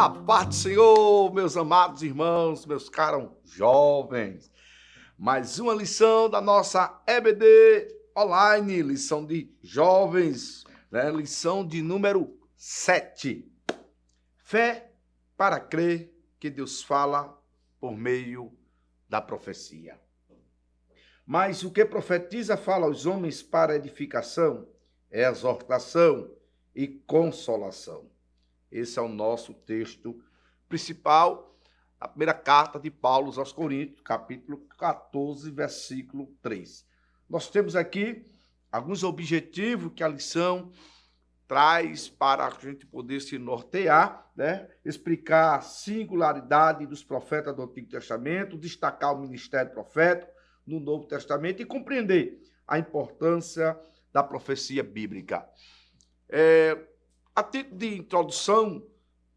A paz do Senhor, meus amados irmãos, meus caros jovens. Mais uma lição da nossa EBD Online, lição de jovens, né? Lição de número 7. Fé para crer que Deus fala por meio da profecia. Mas o que profetiza fala aos homens para edificação, é exortação e consolação. Esse é o nosso texto principal, a primeira carta de Paulo aos Coríntios, capítulo 14, versículo 3. Nós temos aqui alguns objetivos que a lição traz para a gente poder se nortear, né? Explicar a singularidade dos profetas do Antigo Testamento, destacar o ministério profético no Novo Testamento e compreender a importância da profecia bíblica. A título de introdução,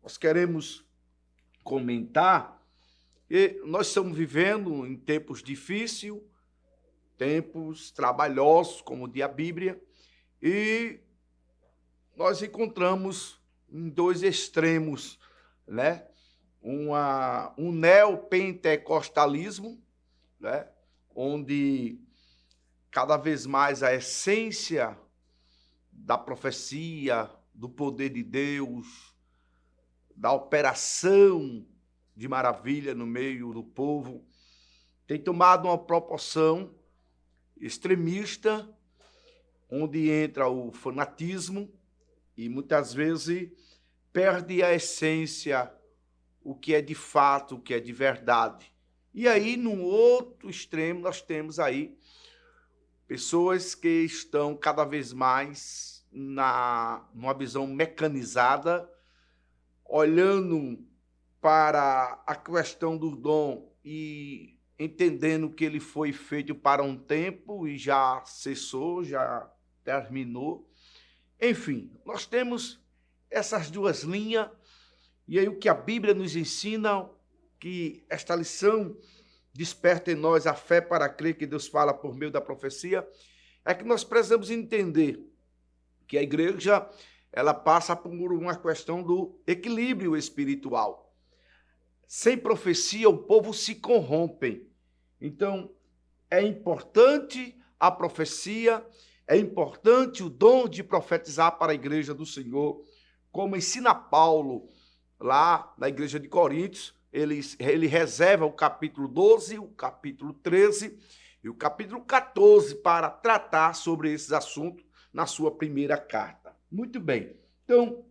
nós queremos comentar que nós estamos vivendo em tempos difíceis, tempos trabalhosos, como diz a Bíblia, e nós encontramos em dois extremos, né? Um neopentecostalismo, né? Onde cada vez mais a essência da profecia, do poder de Deus, da operação de maravilha no meio do povo, tem tomado uma proporção extremista, onde entra o fanatismo e muitas vezes perde a essência, o que é de fato, o que é de verdade. E aí, no outro extremo, nós temos aí pessoas que estão cada vez mais numa visão mecanizada, olhando para a questão do dom e entendendo que ele foi feito para um tempo e já cessou, já terminou. Enfim, nós temos essas duas linhas, e aí o que a Bíblia nos ensina, que esta lição desperta em nós a fé para crer que Deus fala por meio da profecia, é que nós precisamos entender que a igreja ela passa por uma questão do equilíbrio espiritual. Sem profecia, o povo se corrompe. Então, é importante a profecia, é importante o dom de profetizar para a igreja do Senhor, como ensina Paulo lá na igreja de Coríntios. Ele reserva o capítulo 12, o capítulo 13 e o capítulo 14 para tratar sobre esses assuntos na sua primeira carta. Muito bem. Então,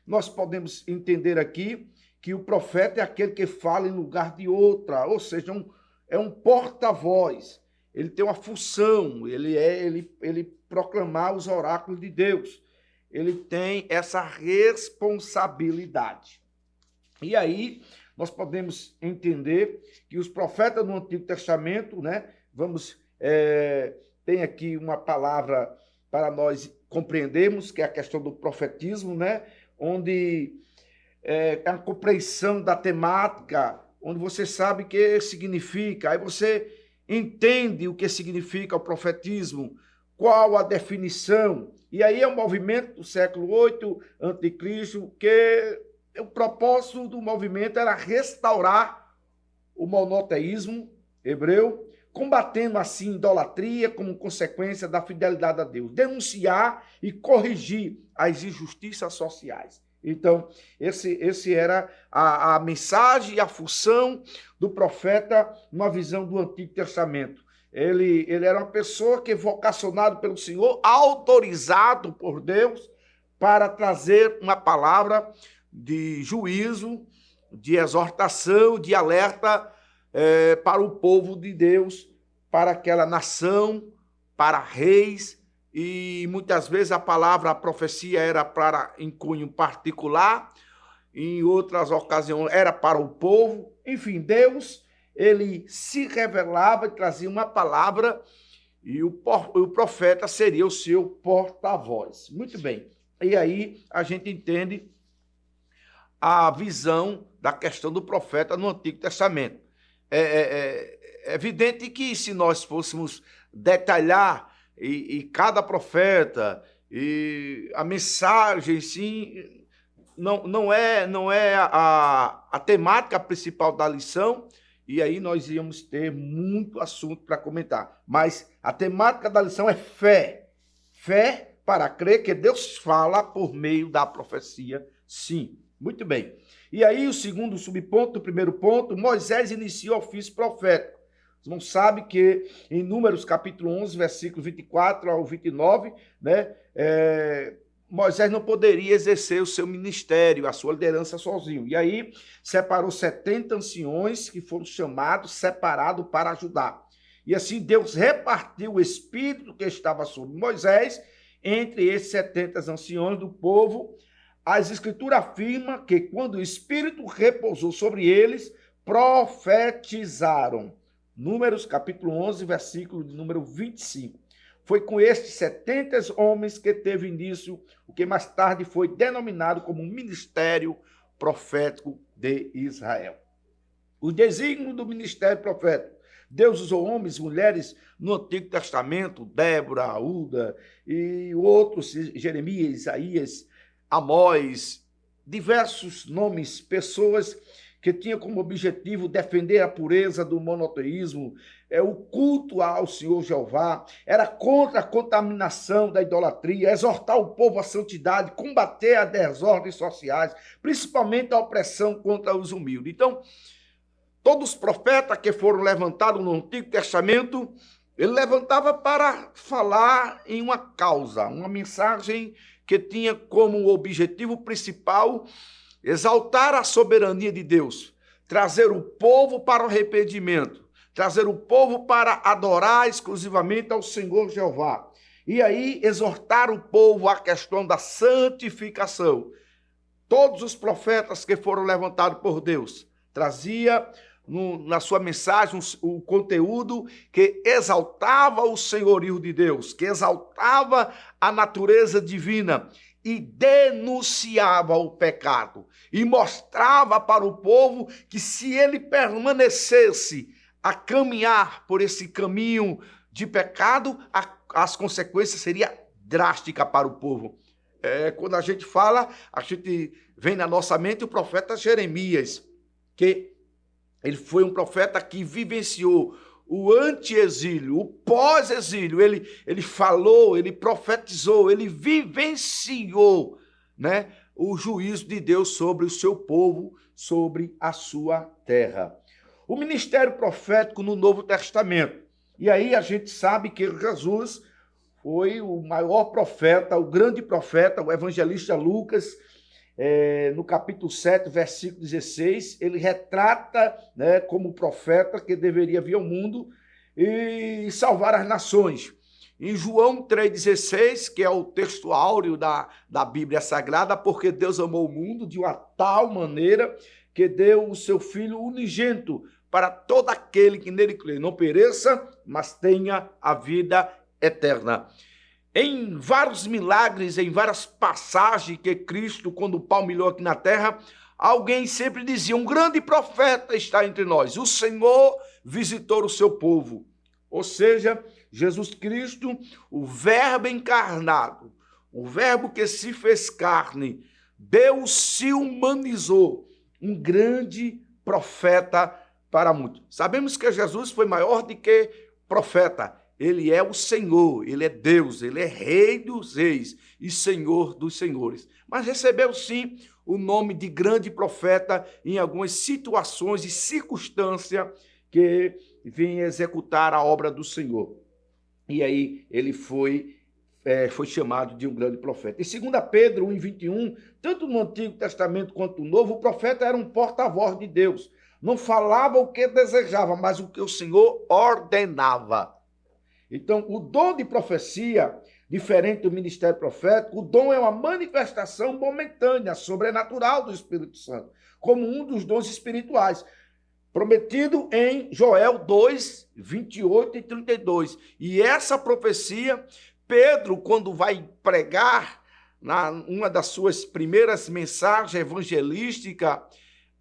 nós podemos entender aqui que o profeta é aquele que fala em lugar de outra, ou seja, é um porta-voz. Ele tem uma função, ele proclamar os oráculos de Deus. Ele tem essa responsabilidade. E aí, nós podemos entender que os profetas no Antigo Testamento, né, tem aqui uma palavra para nós compreendermos, que é a questão do profetismo, né, onde é a compreensão da temática, onde você sabe o que significa, aí você entende o que significa o profetismo, qual a definição, e aí é um movimento do século 8 a.C., que o propósito do movimento era restaurar o monoteísmo hebreu, combatendo assim idolatria como consequência da fidelidade a Deus, denunciar e corrigir as injustiças sociais. Então, esse era a mensagem e a função do profeta numa visão do Antigo Testamento. Ele era uma pessoa que, vocacionado pelo Senhor, autorizado por Deus para trazer uma palavra de juízo, de exortação, de alerta para o povo de Deus, para aquela nação, para reis, e muitas vezes a profecia era para em cunho particular, em outras ocasiões era para o povo. Enfim, Deus, ele se revelava e trazia uma palavra, e o profeta seria o seu porta-voz. Muito bem. E aí a gente entende a visão da questão do profeta no Antigo Testamento. É evidente que se nós fôssemos detalhar e cada profeta e a mensagem, sim, não é a temática principal da lição, e aí nós íamos ter muito assunto para comentar. Mas a temática da lição é fé. Fé para crer que Deus fala por meio da profecia, sim. Muito bem. E aí o segundo subponto, o primeiro ponto, Moisés inicia o ofício profético. Você não sabe que em Números capítulo 11, versículo 24 ao 29, né, Moisés não poderia exercer o seu ministério, a sua liderança sozinho. E aí separou 70 anciões que foram chamados, separados para ajudar. E assim Deus repartiu o espírito que estava sobre Moisés entre esses 70 anciões do povo. As escrituras afirmam que quando o espírito repousou sobre eles, profetizaram. Números capítulo 11, versículo de número 25. Foi com estes 70 homens que teve início o que mais tarde foi denominado como ministério profético de Israel. O desígnio do ministério profético. Deus usou homens e mulheres no Antigo Testamento, Débora, Uda e outros, Jeremias, Isaías, Amós, diversos nomes, pessoas que tinham como objetivo defender a pureza do monoteísmo, o culto ao Senhor Jeová, era contra a contaminação da idolatria, exortar o povo à santidade, combater as desordens sociais, principalmente a opressão contra os humildes. Então, todos os profetas que foram levantados no Antigo Testamento, ele levantava para falar em uma causa, uma mensagem que tinha como objetivo principal exaltar a soberania de Deus, trazer o povo para o arrependimento, trazer o povo para adorar exclusivamente ao Senhor Jeová. E aí exortar o povo à questão da santificação. Todos os profetas que foram levantados por Deus trazia na sua mensagem o conteúdo que exaltava o senhorio de Deus, que exaltava a natureza divina e denunciava o pecado e mostrava para o povo que se ele permanecesse a caminhar por esse caminho de pecado, as consequências seriam drásticas para o povo. Quando a gente fala, a gente vem na nossa mente o profeta Jeremias, que ele foi um profeta que vivenciou o anti-exílio, o pós-exílio. Ele falou, ele profetizou, ele vivenciou, né, o juízo de Deus sobre o seu povo, sobre a sua terra. O ministério profético no Novo Testamento. E aí a gente sabe que Jesus foi o maior profeta, o grande profeta, o evangelista Lucas, no capítulo 7, versículo 16, ele retrata, né, como profeta que deveria vir ao mundo e salvar as nações. Em João 3,16, que é o texto áureo da Bíblia Sagrada, porque Deus amou o mundo de uma tal maneira que deu o seu Filho unigênito para todo aquele que nele crê, não pereça, mas tenha a vida eterna. Em vários milagres, em várias passagens que Cristo, quando palmilhou aqui na terra, alguém sempre dizia, um grande profeta está entre nós. O Senhor visitou o seu povo. Ou seja, Jesus Cristo, o verbo encarnado, o verbo que se fez carne, Deus se humanizou, um grande profeta para muitos. Sabemos que Jesus foi maior do que profeta. Ele é o Senhor, ele é Deus, ele é Rei dos reis e Senhor dos senhores. Mas recebeu sim o nome de grande profeta em algumas situações e circunstâncias que vinha executar a obra do Senhor. E aí ele foi chamado de um grande profeta. Em 2 Pedro 1,21, tanto no Antigo Testamento quanto no Novo, o profeta era um porta-voz de Deus. Não falava o que desejava, mas o que o Senhor ordenava. Então, o dom de profecia, diferente do ministério profético, o dom é uma manifestação momentânea, sobrenatural do Espírito Santo, como um dos dons espirituais, prometido em Joel 2, 28 e 32. E essa profecia, Pedro, quando vai pregar, uma das suas primeiras mensagens evangelísticas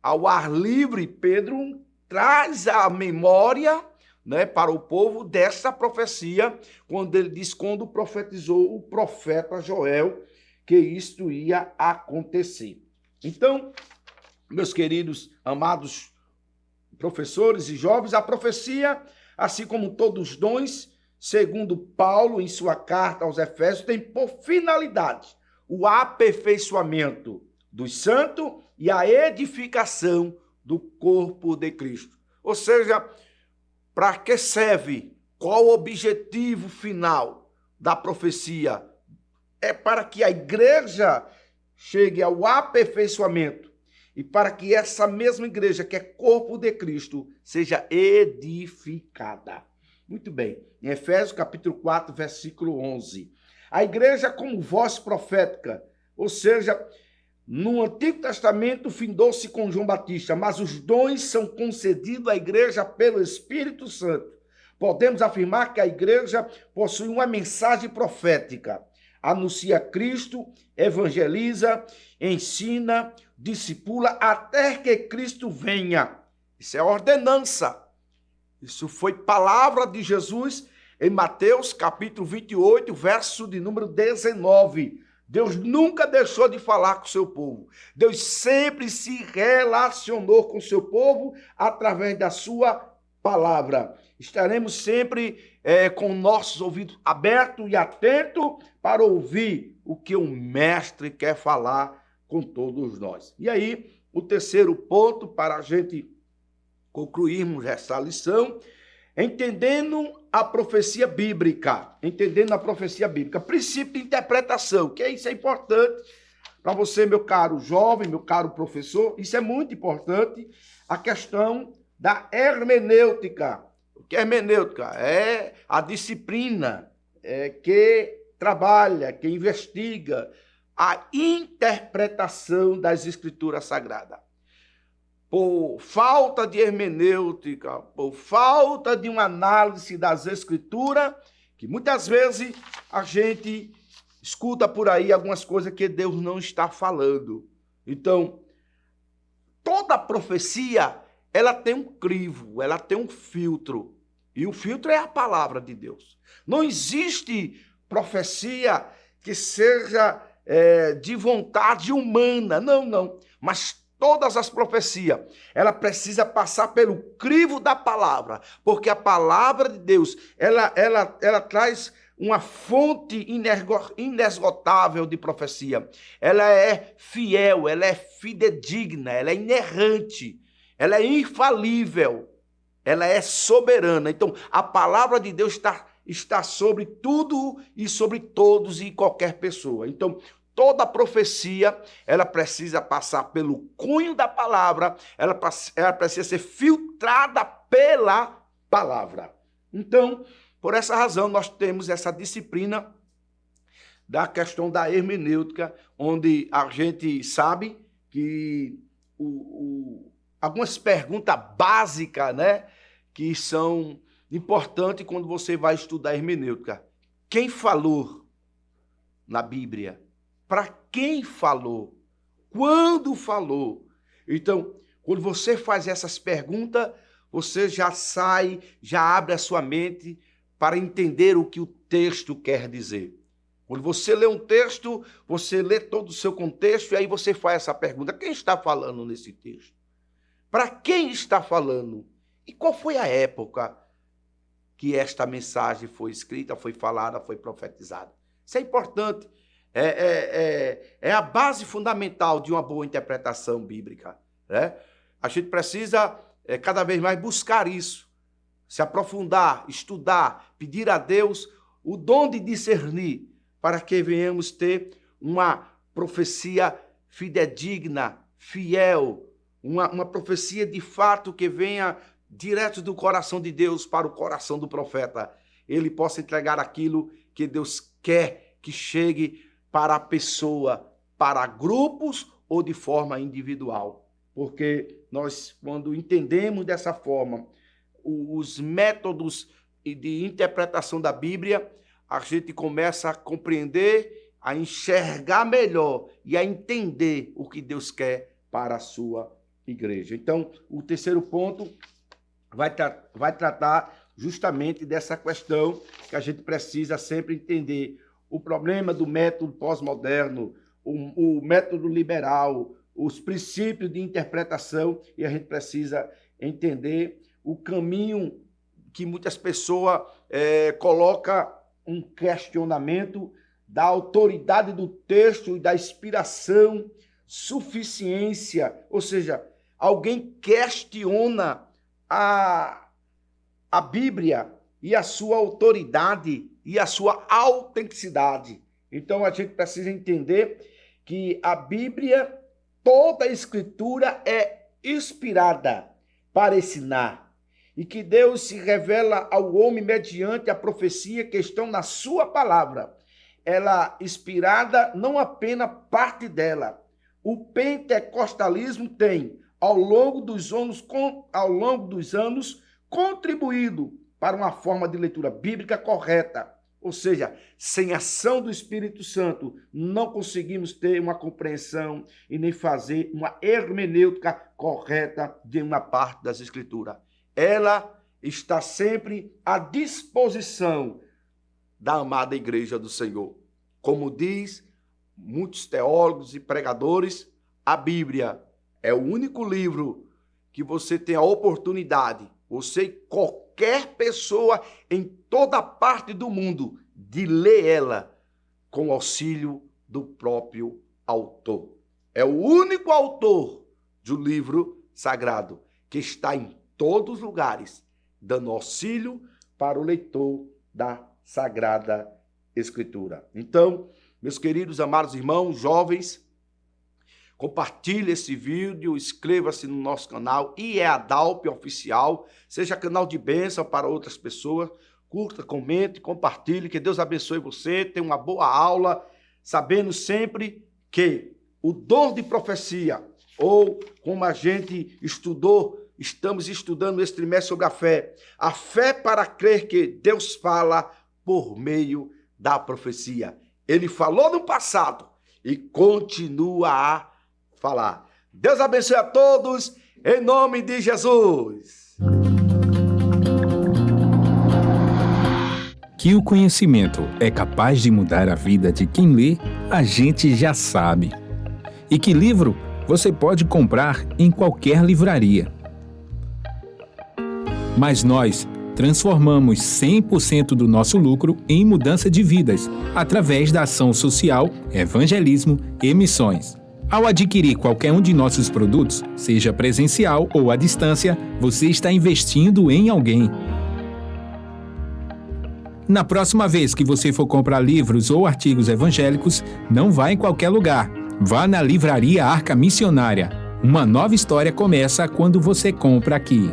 ao ar livre, Pedro traz a memória, né, para o povo dessa profecia, quando ele diz, quando profetizou o profeta Joel, que isto ia acontecer. Então, meus queridos, amados professores e jovens, a profecia, assim como todos os dons, segundo Paulo em sua carta aos Efésios, tem por finalidade o aperfeiçoamento dos santos e a edificação do corpo de Cristo. Ou seja, para que serve? Qual o objetivo final da profecia? É para que a igreja chegue ao aperfeiçoamento e para que essa mesma igreja, que é corpo de Cristo, seja edificada. Muito bem. Em Efésios capítulo 4, versículo 11. A igreja como voz profética, ou seja, no Antigo Testamento findou-se com João Batista, mas os dons são concedidos à igreja pelo Espírito Santo. Podemos afirmar que a igreja possui uma mensagem profética. Anuncia Cristo, evangeliza, ensina, discipula até que Cristo venha. Isso é ordenança. Isso foi palavra de Jesus em Mateus capítulo 28, verso de número 19. Deus nunca deixou de falar com o seu povo. Deus sempre se relacionou com o seu povo através da sua palavra. Estaremos sempre com nossos ouvidos abertos e atentos para ouvir o que o mestre quer falar com todos nós. E aí, o terceiro ponto para a gente concluirmos essa lição, entendendo a profecia bíblica. Princípio de interpretação, que isso é importante para você, meu caro jovem, meu caro professor. Isso é muito importante, a questão da hermenêutica. O que é hermenêutica? É a disciplina que trabalha, que investiga a interpretação das Escrituras Sagradas. Por falta de hermenêutica, por falta de uma análise das Escrituras, que muitas vezes a gente escuta por aí algumas coisas que Deus não está falando. Então, toda profecia, ela tem um crivo, ela tem um filtro. E o filtro é a palavra de Deus. Não existe profecia que seja de vontade humana, não. Mas todas as profecias, ela precisa passar pelo crivo da palavra, porque a palavra de Deus, ela traz uma fonte inesgotável de profecia. Ela é fiel, ela é fidedigna, ela é inerrante, ela é infalível, ela é soberana. Então, a palavra de Deus está sobre tudo e sobre todos e qualquer pessoa. Então, toda profecia, ela precisa passar pelo cunho da palavra, ela precisa ser filtrada pela palavra. Então, por essa razão, nós temos essa disciplina da questão da hermenêutica, onde a gente sabe que algumas perguntas básicas, né, que são importantes quando você vai estudar hermenêutica. Quem falou na Bíblia? Para quem falou? Quando falou? Então, quando você faz essas perguntas, você já abre a sua mente para entender o que o texto quer dizer. Quando você lê um texto, você lê todo o seu contexto e aí você faz essa pergunta: quem está falando nesse texto? Para quem está falando? E qual foi a época que esta mensagem foi escrita, foi falada, foi profetizada? Isso é importante. É a base fundamental de uma boa interpretação bíblica, né? A gente precisa cada vez mais buscar isso, se aprofundar, estudar, pedir a Deus o dom de discernir, para que venhamos ter uma profecia fidedigna, fiel, uma profecia de fato que venha direto do coração de Deus para o coração do profeta. Ele possa entregar aquilo que Deus quer que chegue para a pessoa, para grupos ou de forma individual. Porque nós, quando entendemos dessa forma os métodos de interpretação da Bíblia, a gente começa a compreender, a enxergar melhor e a entender o que Deus quer para a sua igreja. Então, o terceiro ponto vai tratar justamente dessa questão que a gente precisa sempre entender. O problema do método pós-moderno, o método liberal, os princípios de interpretação e a gente precisa entender o caminho que muitas pessoas colocam um questionamento da autoridade do texto e da inspiração, suficiência, ou seja, alguém questiona a Bíblia e a sua autoridade e a sua autenticidade. Então a gente precisa entender que a Bíblia, toda a Escritura é inspirada para ensinar e que Deus se revela ao homem mediante a profecia que estão na sua palavra. Ela inspirada, não apenas parte dela. O pentecostalismo tem, ao longo dos anos, contribuído para uma forma de leitura bíblica correta. Ou seja, sem ação do Espírito Santo, não conseguimos ter uma compreensão e nem fazer uma hermenêutica correta de uma parte das Escrituras. Ela está sempre à disposição da amada Igreja do Senhor. Como diz muitos teólogos e pregadores, a Bíblia é o único livro que você tem a oportunidade, você e qualquer pessoa em toda parte do mundo, de ler ela com o auxílio do próprio autor. É o único autor do livro sagrado que está em todos os lugares, dando auxílio para o leitor da Sagrada Escritura. Então, meus queridos amados irmãos, jovens, compartilhe esse vídeo, inscreva-se no nosso canal IEADALP Oficial, seja canal de bênção para outras pessoas, curta, comente, compartilhe, que Deus abençoe você, tenha uma boa aula, sabendo sempre que o dom de profecia, ou como a gente estamos estudando esse trimestre sobre a fé para crer que Deus fala por meio da profecia. Ele falou no passado e continua a falar. Deus abençoe a todos, em nome de Jesus. Que o conhecimento é capaz de mudar a vida de quem lê, a gente já sabe. E que livro você pode comprar em qualquer livraria. Mas nós transformamos 100% do nosso lucro em mudança de vidas, através da ação social, evangelismo e missões. Ao adquirir qualquer um de nossos produtos, seja presencial ou à distância, você está investindo em alguém. Na próxima vez que você for comprar livros ou artigos evangélicos, não vá em qualquer lugar. Vá na Livraria Arca Missionária. Uma nova história começa quando você compra aqui.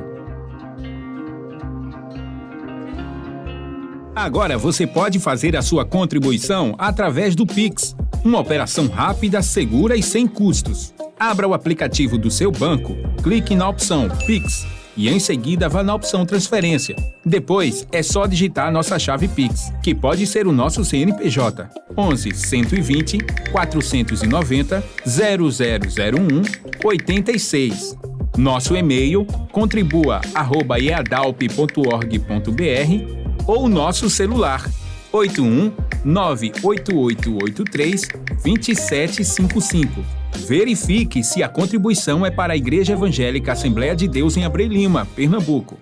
Agora você pode fazer a sua contribuição através do Pix, uma operação rápida, segura e sem custos. Abra o aplicativo do seu banco, clique na opção Pix e em seguida vá na opção Transferência. Depois é só digitar nossa chave Pix, que pode ser o nosso CNPJ 11 120 490 0001 86. Nosso e-mail contribua@eadalp.org.br ou nosso celular 81-98883-2755. Verifique se a contribuição é para a Igreja Evangélica Assembleia de Deus em Abreu Lima, Pernambuco.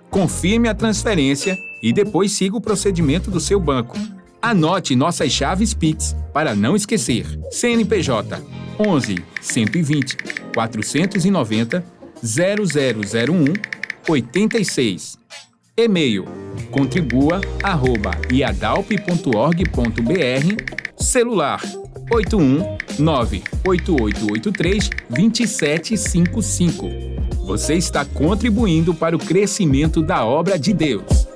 Confirme a transferência e depois siga o procedimento do seu banco. Anote nossas chaves Pix para não esquecer. CNPJ 11 120 490 0001 86. E-mail contribua@iadalp.org.br. Celular 81-98883-2755. Você está contribuindo para o crescimento da obra de Deus.